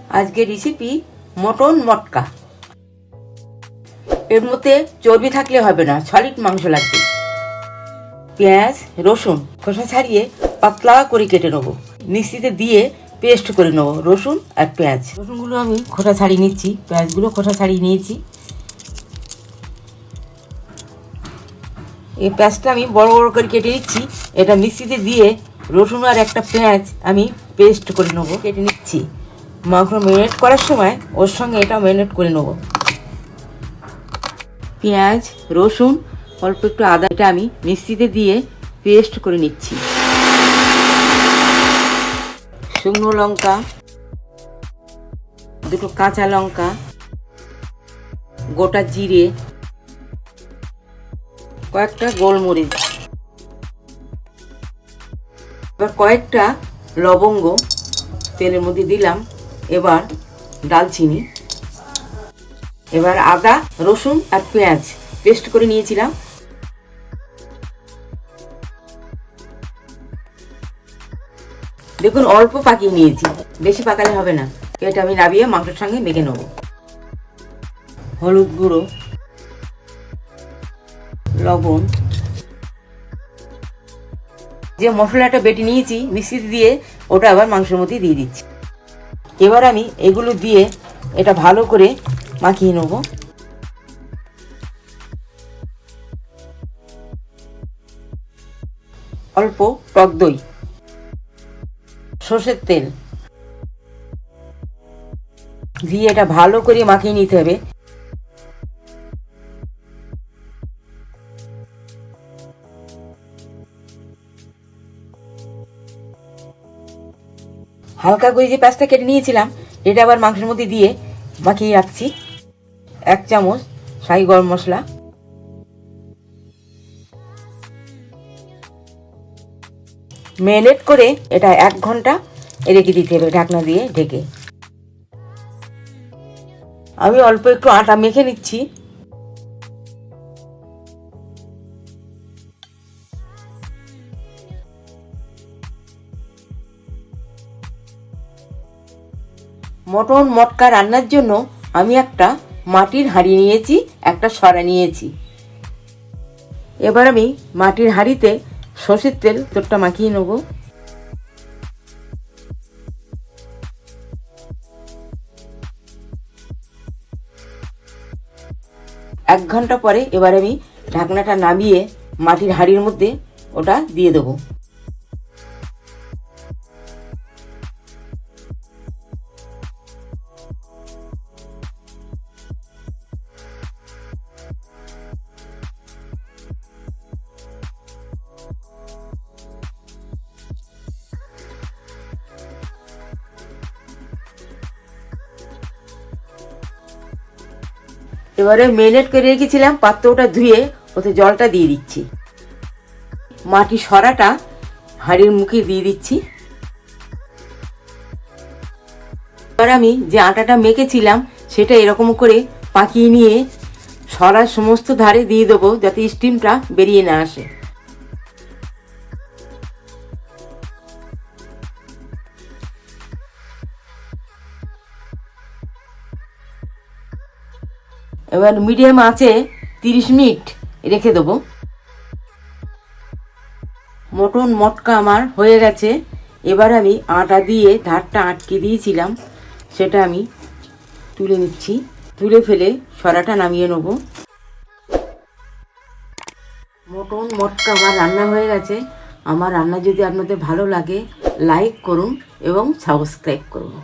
আজকের recipe mutton মটকা। এর মধ্যে চর্বি থাকলে হবে না, সলিড মাংস লাগবে। পেঁয়াজ রসুন খোসা ছাড়িয়ে পাতলা করে কেটে নেবো, মিক্সিতে দিয়ে পেস্ট করে নেবো রসুন আর পেঁয়াজ। রসুনগুলো আমি খোসা ছাড়িয়ে নিচ্ছি, পেঁয়াজগুলো খোসা ছাড়িয়ে নিয়েছি। এই পেঁয়াজটা আমি বড় বড় করে কেটে নিচ্ছি। এটা মিক্সিতে দিয়ে রসুন আর একটা পেঁয়াজ আমি পেস্ট করে নেবো, কেটে নিচ্ছি। মাংস ম্যারিনেট করার সময় ওর সঙ্গে এটা ম্যারিনেট করে নেবো। পেঁয়াজ রসুন অল্প একটু আদা এটা আমি মিক্সিতে দিয়ে পেস্ট করে নিচ্ছি। শুকনো লঙ্কা, দুটো কাঁচা লঙ্কা, গোটা জিরে, কয়েকটা গোলমরিচ, এবার কয়েকটা লবঙ্গ তেলের মধ্যে দিলাম। এবার দালচিনি, এবার আদা রসুন আর পেঁয়াজ পেস্ট করে নিয়েছিলাম। দেখুন অল্প পাকিয়ে নিয়েছি, বেশি পাকালে হবে না। এটা আমি নাবিয়ে মাংসের সঙ্গে মেখে নেব। হলুদ গুঁড়ো, লবণ, যে মশলাটা বেটে নিয়েছি মিক্সিতে দিয়ে ওটা আবার মাংসের মধ্যে দিয়ে দিচ্ছি। এবার আমি এগুলো দিয়ে এটা ভালো করে মাখিয়ে নেব। অল্প টক দই, সর্ষের তেল দিয়ে এটা ভালো করে মাখিয়ে নিতে হবে। হালকা করে যে পেঁয়াজটা কেটে নিয়েছিলাম এটা আবার মাংসের মধ্যে দিয়ে মাখিয়ে রাখছি। 1 চামচ শাহি গরম মশলা, ম্যারিনেট করে এটা 1 ঘন্টা রেখে দিতে হবে ঢাকনা দিয়ে ঢেকে। আমি অল্প একটু আটা মেখে নিচ্ছি। মটন মটকা রান্নার জন্য আমি একটা মাটির হাঁড়ি নিয়েছি, একটা সরা নিয়েছি। এবার আমি মাটির হাঁড়িতে সর্ষের তেল তোরটা মাখিয়ে নেব। এক ঘন্টা পরে এবার আমি ঢাকনাটা নামিয়ে মাটির হাঁড়ির মধ্যে ওটা দিয়ে দেবো। এবারে ম্যারিনেট করে রেখেছিলাম পাত্রটা ধুয়ে ওতে জলটা দিয়ে দিচ্ছি। মাটির সরাটা হাঁড়ির মুখে দিয়ে দিচ্ছি। এবার আমি যে আটাটা মেখেছিলাম সেটা এরকম করে পাকিয়ে নিয়ে সরার সমস্ত ধারে দিয়ে দেবো যাতে স্টিমটা বেরিয়ে না আসে। এবার মিডিয়াম আঁচে 30 মিনিট রেখে দেবো। মটন মটকা আমার হয়ে গেছে। এবার আমি আটা দিয়ে ধারটা আটকে দিয়েছিলাম সেটা আমি তুলে নিচ্ছি। তুলে ফেলে সরাটা নামিয়ে নেব। মটন মটকা আমার রান্না হয়ে গেছে। আমার রান্না যদি আপনাদের ভালো লাগে লাইক করুন এবং সাবস্ক্রাইব করুন।